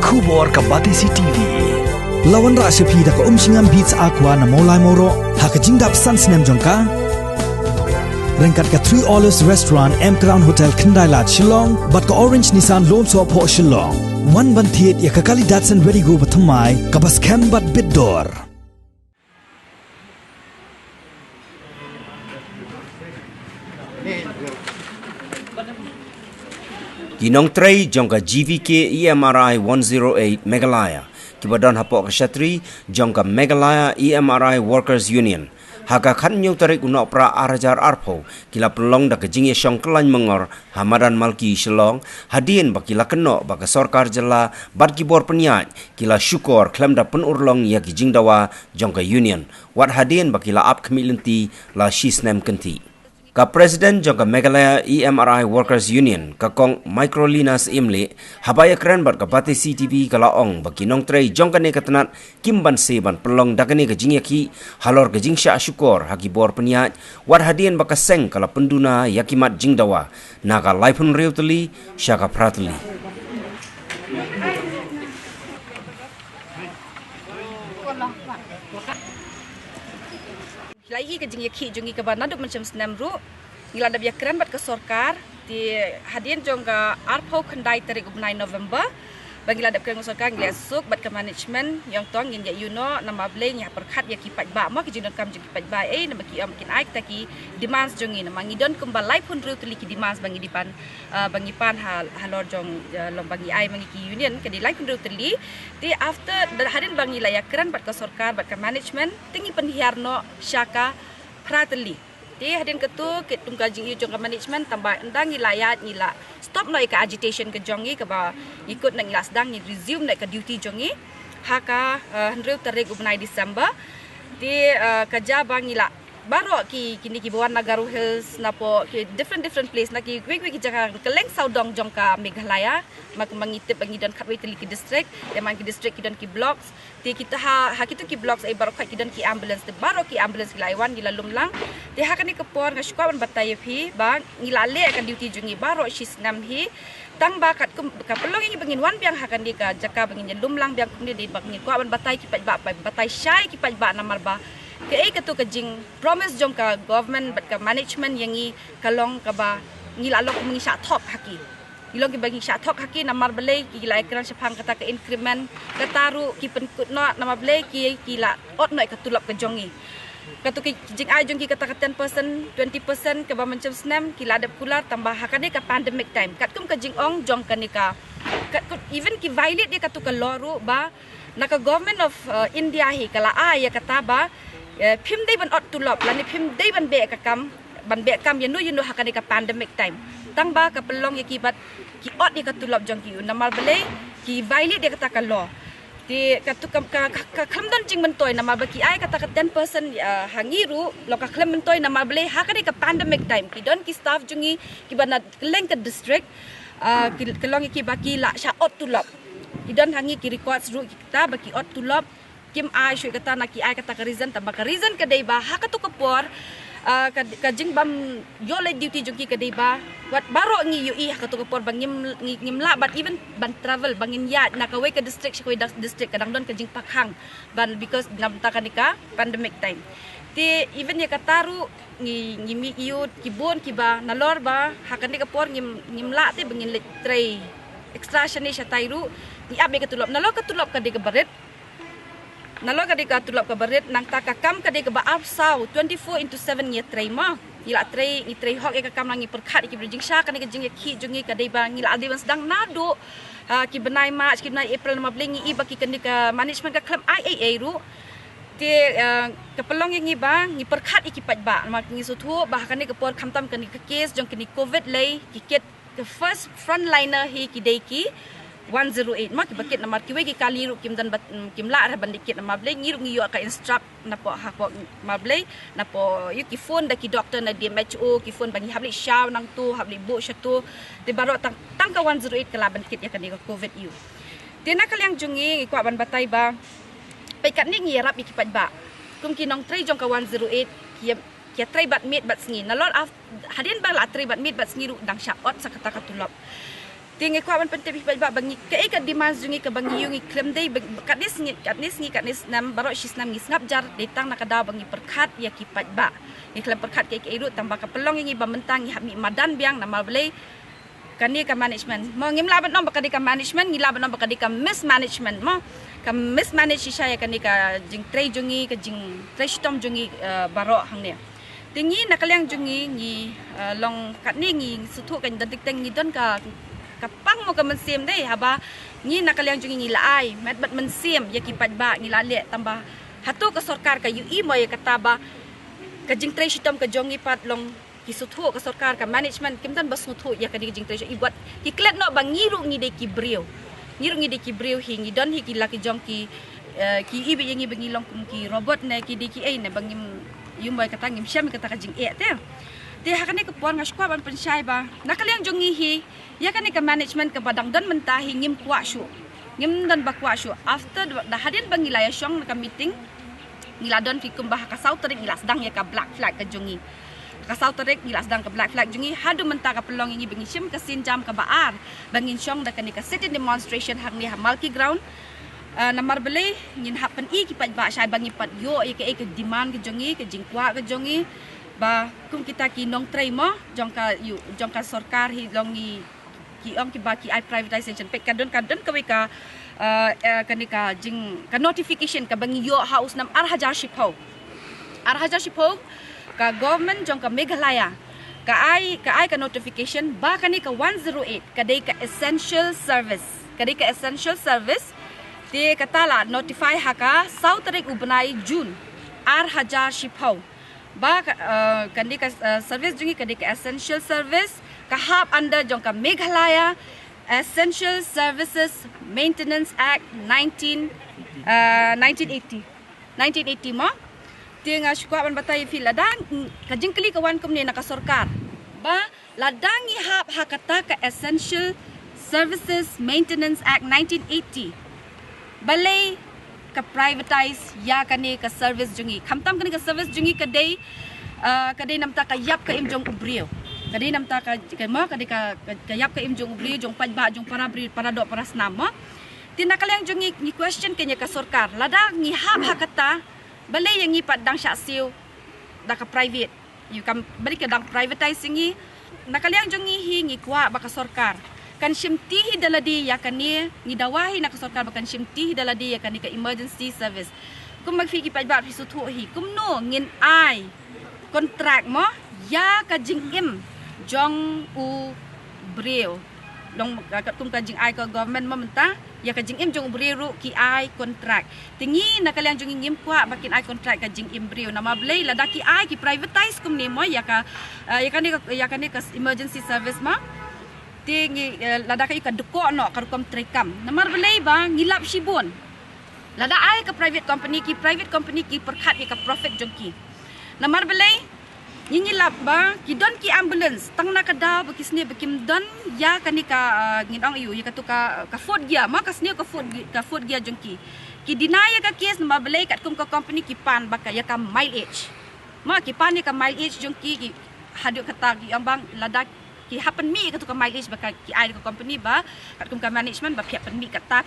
Kubor ka Batisi TV. Lawan ra sepi da ka singam beats aqua na molai moro ha ka jingdap sunsnem jongka. Rengkat ka 3 Olives Restaurant M Crown Hotel Kendai Lat Shillong bat ka Orange Nissan Lone So Po Shillong. One ban thiet ya ka kali Datsun Ready Go bathamai ka bas kem bat bidor. Ginong tray jongka GVK EMRI 108 Meghalaya. Kibadon hapok Kshatri jongka Meghalaya EMRI Workers Union. Haka kan nyu tarik unok pra arajar arpo kila pelong da kejing yesong kelany mengor Hamadan Malki Shillong hadien bakila kenok baka sorkar jela bad kibor peniat kila syukur klem da penurlong ya kijing dawa jongka union wat hadien bakila ap kemilenti la shisnem kenti. Ka Presiden jongka Meghalaya EMRI Workers Union ka kong Microlinas Imli habaya keren bat ka Bati CTV ka laong baki nong tray jongka ne katanat kimban seban pelong dakane ka jingyaki halor ka jingsya syukur haki bor peniat wat hadien baka seng kala penduna yakimat jingdawa naga laipun reuteli syaka prateli. Lagi ke jengi ki jengi ke banaduk macam senam ru ngila da biak keren bat ke sorkar di hadian jong ka arpau kendai tarik 9 November bangila da keren sorkar ngila suk bat ke management yang tong ngin ya yuno nama bleng ya perkat ya kipat ba ma ki jinon kam jengi kipat ba nama ki am kin ai taki demands jongi nama ngidon kembalai pun ru tuli ki demands bangi dipan bangi pan halor jong lombangi ai bangi ki union ke di lai pun ru tuli di after hadian bangila ya keren bat ke sorkar bat ke management tinggi penhiarno syaka prateli di hadian ketu kit tunggal jingi jong management tambah endang ngilayat ngila stop noi ka agitation ke jongi ke ba ikut nak ngila sedang ni resume nak ke duty jongi haka hendreu tarik 9 Disember di kerja bang ngila baru kini ki bawan Nagaru Hills napo ki different place naki quick jaga keleng saudong jong ka Meghalaya mak mangitip bangidan katway teli ki district demang ki district ki don ki blocks ti kita ha kitu ki blocks ay baru ki don ki ambulance te baru ki ambulance kilaiwan gila lumlang ti ha kani kepor nga syukawan batay phi ba ngilale akan duty jungi baru shisnam hi tang bakat ka pelong ngi bangin wan biang hakan di ka jaka bangin lumlang biang kumni di bangin kuawan batay ki ba batay syai ki ba namar ba ke ketu kejing promise jong ka government bat ka management yangi kalong ka ba ngilalok mengi syak top haki ilong ki bagi syak top haki namar belai ki la ekran sepang kata ke increment kataru ki penkut no nama belai ki la ot no ka tulap ke jongi katu ki jing ai jong ki kata 10% 20% ke ba macam senam ki la adap kular tambah hakane ka pandemic time kat kum kejing ong jong kanika even ki violate dia katu ka loru ba naka government of India hi kala ya kata ba phim dei ban ot tulop lani phim dei ban be ka kam yanu hakane ka pandemic time tang ba ka pelong ya kibat ki ot dia ka tulop jong ki namal belai ki violate dia kata ka law di katu ka khamdan jing mentoy namal ba ki ai kata ka 10% hangiru lo ka khlem mentoy namal belai hakane ka pandemic time ki don ki staff jungi ki ban keleng ka district kelong ki ba ki la sha ot tulop ki don hangi ki record ru kita ba ki ot tulop kim ai shui kata na ki ai kata ka reason tambah ka reason ka dei ba hakatu kapor ka jing bam yole duty jungki ka dei ba wat baro ngi ui hakatu kapor bangim ngimla but even ban travel bangin yat na ka we ka district shi district kadang don ka jing pakhang ban because namta kanika pandemic time ti even ya kataru ngimi iut kibon kiba nalor ba hakani kapor ngimla ti bangin tray extraction ni sya tairu ni abe katulop nalor katulop ka dei ka baret nalo kadi ka tulap ka barit nang takakam kadi ka ba afsaw 24/7 ye tray ma ila tray ni tray hok e ka kam nang perkhat ki bridging sha kan ka jing ki jungi ka dei ba ngila aldi sedang nado ki benai March ki benai April nama blingi i baki kan ka management ka claim IAA ru ti ka pelong ngi ba ngi perkhat ki pat ba ma ngi sutu ba kan ka por khamtam kan ka case jong ki covid lay ki ket the first frontliner hi ki dei ki 108 mak bakit namar kiwe ki kali ru kim dan kim la ra bandikit nama blay ngiru ngiyo ka instruct napo hapo mablay napo yu ki phone da ki doctor na DMHO ki phone bangi habli shaw nang tu habli bu shatu de baro tang ka 108 kala bandikit ya kan ka covid yu dina kalyang jungi ko ban batay ba paikat ni ngirap ikipat ba kum ki nong tray jong ka 108 ki tray bat meet bat sngi nalol hadian bang la tray bat meet bat sngi ru dang sha ot sa kata katulop Tinggal kuat penting bagi bangi ke demand jungi ke bangi yungi klaim dei kat ni nam barok sis nam ngap jar datang nak ada bangi perkat ya kipat ba. Ni klaim perkat ke irut tambah ke pelong yang iba mentang ya mi madan biang nama belai kani ka management. Mo ngim laban nom bakadi ka management ngi laban nom bakadi ka mismanagement mo. Ka mismanage saya kani ka jing trade jungi ka jing trade tom jungi barok hang ni. Tinggi nak kaliang jungi ngi long kat ni ngi sutu kan detik teng ngi don ka kapang mo ka mensim deh haba ngi nak kaliang jungi ngi laai met bat mensim ya kipat ba ngi lalek tambah hatu ke sorkar ka UI mo ya kata ba ka jing trade tom ka jongi pat long kisutu ke sorkar ka management kimdan bas mutu ya ka jing trade ibuat kiklet no bang ngiru ngi de kibriu hi ngi don hi ki laki jong ki ibi yang ngi long kum ki robot ne ki de ki ai ne bangim yumbai kata ngim syam kata ka jing te dia hakane ke puan ngaskwa ban pensyai ba nakaliang jongi hi ya kan ke management ke badang dan mentahi ngim kuat syu ngim dan bakwa syu after dah hadin bangilaya syong ka meeting ngiladon fikum bah ka sauterik ngilas dang ya ka black flag ke jongi ka sauterik ngilas dang ka black flag jongi hadu menta ka pelong ngi bengi syam ke sinjam ka baar bangin syong da kan ka city demonstration hang ni malki ground namar beli ngin happen i ki pat ba syai bangi pat yo ke demand ke jongi ke jingkwa ke jongi ba kum kita ki nong trai mo jongka sorkar hi longi ki ong ki ba ki ai privatization pek kadon ka weka kanika jing ka notification ka bangi yo house nam arhajar shipho ka government jongka Meghalaya ka ai ka notification ba kanika 108 kadai ka essential service dia kata la notify haka sauterik ubnai June arhajar shipho ba kandi ka service jungi kandi ka essential service kahap under jongka Meghalaya Essential Services Maintenance Act 1980 mo tinga syukwa ban batai fil ladang kajing kli kawan kumni nak sorkar ba ladang ihap hakata ka Essential Services Maintenance Act 1980 balai ka privatize ya kani ka service jungi khamtam kani ka service jungi kadai namta ka yap ka imjong ubriyo kadai namta ka mo kadai ka yap ka imjong ubriyo jong pajba jong para do para snama tinakalang jungi ni question kanya ka sorkar lada ngi hap hakata balai yang ngi padang syaksiu da ka private you kam balik ka dang privatizing ngi nakalang jungi hi ngi kwa ba ka sorkar kan shimtihi daladi ya kani ngidawahi nak sorkar bakan shimtihi daladi ya kani ka emergency service kum magfiki pajba pisutu hi kum no ngin ai kontrak mo ya ka jingim jong u breu long kat kum ka jing ai ka government mo menta ya ka jingim jong breu ki ai kontrak tingi nakaliang jong ngim kwa bakin ai kontrak ka jingim breu nama blai ladaki ai ki privatize kum ni mo ya kani ka emergency service mo tinggi lada ka deko no karukom trekam namar belai ba ngilap shibun lada ai ka private company ki perkhat ka profit jongki namar belai ngilap ba ki don ki ambulance tang na kada bakisne bakim don ya kani ka nginong yu ya katuka ka food gia ma kasne ka food gia jongki ki dinaya ka case namar belai kat kum ka company ki pan baka ya ka mileage ma ki pan ka mileage jongki ki hadu kata ki ambang lada ki happen mi katu ka mileage baka ki ai ka company ba kat kum ka management ba pihak pen mi kata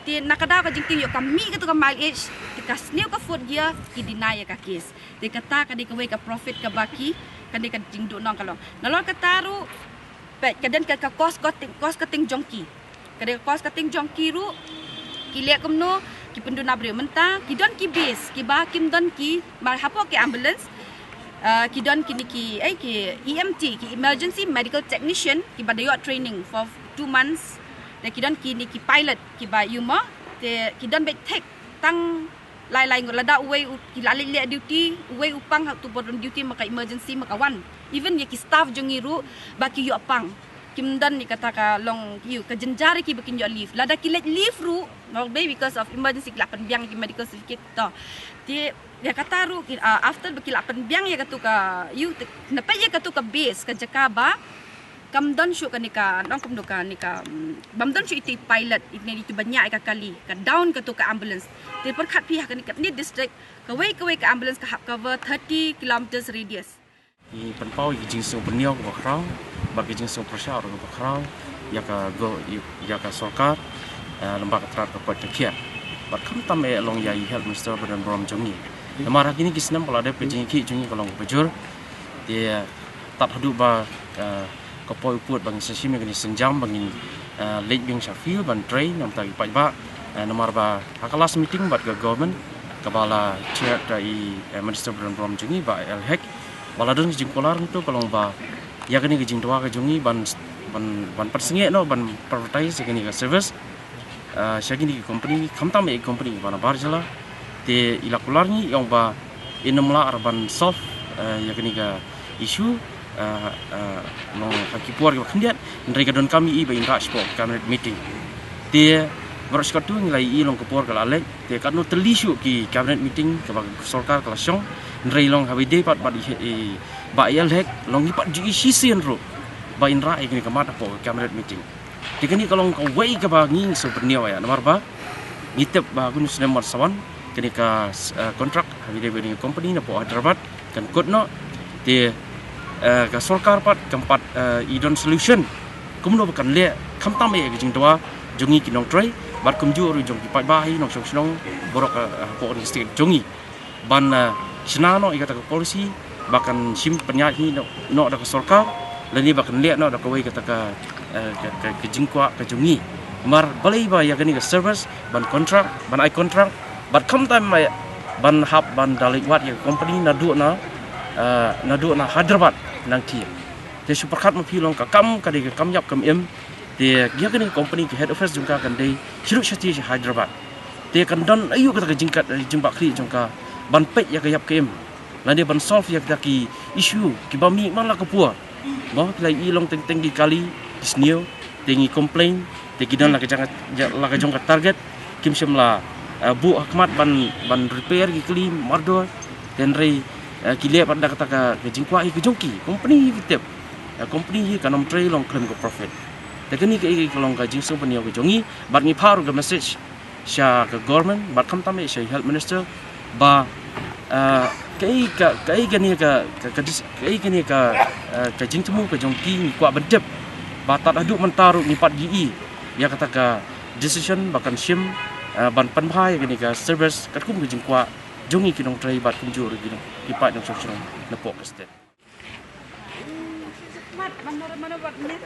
ti nakada ka jingting yo ka mi katu ka mileage ti kasniu ka food dia ki dinaya ka case ti kata ka di ka we ka profit ka baki kan di ka jingdu nong kalong nalon ka taru pe kaden ka cost cutting jongki ka cost cutting jongki ru ki le kum no ki penduna bre menta ki don ki base ki ba kim don ki ba hapo ki ambulance ki don ki EMT ki emergency medical technician ki badayo training for 2 months dan ki don ki pilot ki ba yuma ki don be take tang lai ngolada uwe ki lali duty uwe upang tu bodon duty maka emergency maka wan even ki staff jongiru ba ki yo pang kim don ni kata ka long you ka jenjari ki bakin yo leave lada ki let leave ru no because of emergency lapan biang ki medical certificate to ti ya kata ru after bakilapan biang ya katu ka you napa ya katu ka base ka jakaba kam don shu kanika nong kum doka nika bam don shu iti pilot ini itu banyak ka kali ka down katu ka ambulance ti perkhat pihak kanika ni district ka way ka ambulance ka cover 30 kilometers radius i penpau i jing sung peniau ko bakrau bagi jing sung prasau ko bakrau ya ka sorkar lembaga terat ko tekia bat kam tam long ya health minister badan brom jongi mara kini kisnam kalau ada pejing ki jongi kalau bejur dia tak hadu ba ko poi put bang sesi megani senjam bangin late bing shafil ban train nam tagi pai ba nomor ba hakalas meeting bat ke government kepala chair dari minister badan brom jongi ba elhek waladun jingkolar itu kalau ba ya kini ke jingdua ke jongi ban persengit no ban prioritize kini ke service syagini ke company kamtam company bana barjala te ilakular ni yang ba inamla arban solve ya kini ke isu long hakipuar ke kendiat mereka don kami iba inra sport cabinet meeting te berskat tu nilai long kepuar ke lalek te kanu terlisu ki cabinet meeting ke sorkar kelasong nrei long habide pat ba hek long ipat ji sisian ro ba inra kini ke mata po cabinet meeting dikini kalau kau wei ke bangi sebenarnya ya nomor ba ngitep ba gunus nomor sawan kini ka kontrak habide bini company na po Hyderabad kan kodno te ka sorkar pat keempat idon solution kumno bukan le kamtam e jing doa jongi kinong tray bat kumju ru jong pai bahi nong song borok po state jongi ban senano ikata ke polisi bahkan sim penyahi no da ke sorkar lani bahkan le no da ke wei kata ke jingkwa ke jongi mar balai ba ya gani ke service ban kontrak ban ai kontrak bat kamtam ban hab ban dalik wat ya company na Hyderabad nang ti te superkat ma pilong ka kam yap kam em te dia kan company ke head office jungka kan dei shiru shati Hyderabad te kan don ayu ka jingkat jimba kri jungka ban pet ya ka yap kem lan dia ban solve ya ki issue ki bami mala ka pua ba play ilong teng di kali isnio tengi complain te kidan la ka jong ka target kim semla bu akmat ban repair ki kli mardo dan rei kile pada kata ke jingkwa ke jongki company vitep company kanom tray long claim ko profit tekni ke long ka jingso panio ke jongi bat ni paru ke message sha ke government bat kam tame sha health minister ba kai gani ka jingtemu ke jongki ni kwa bedep ba tat aduk mentaru ni pat gi ya kata ka decision bahkan sim ban panbhai gani ka service kat kum ke jingkwa jongi kinong tray bat kumjur gini ipat yang sosong nepok ke state. Mat, mana buat ni?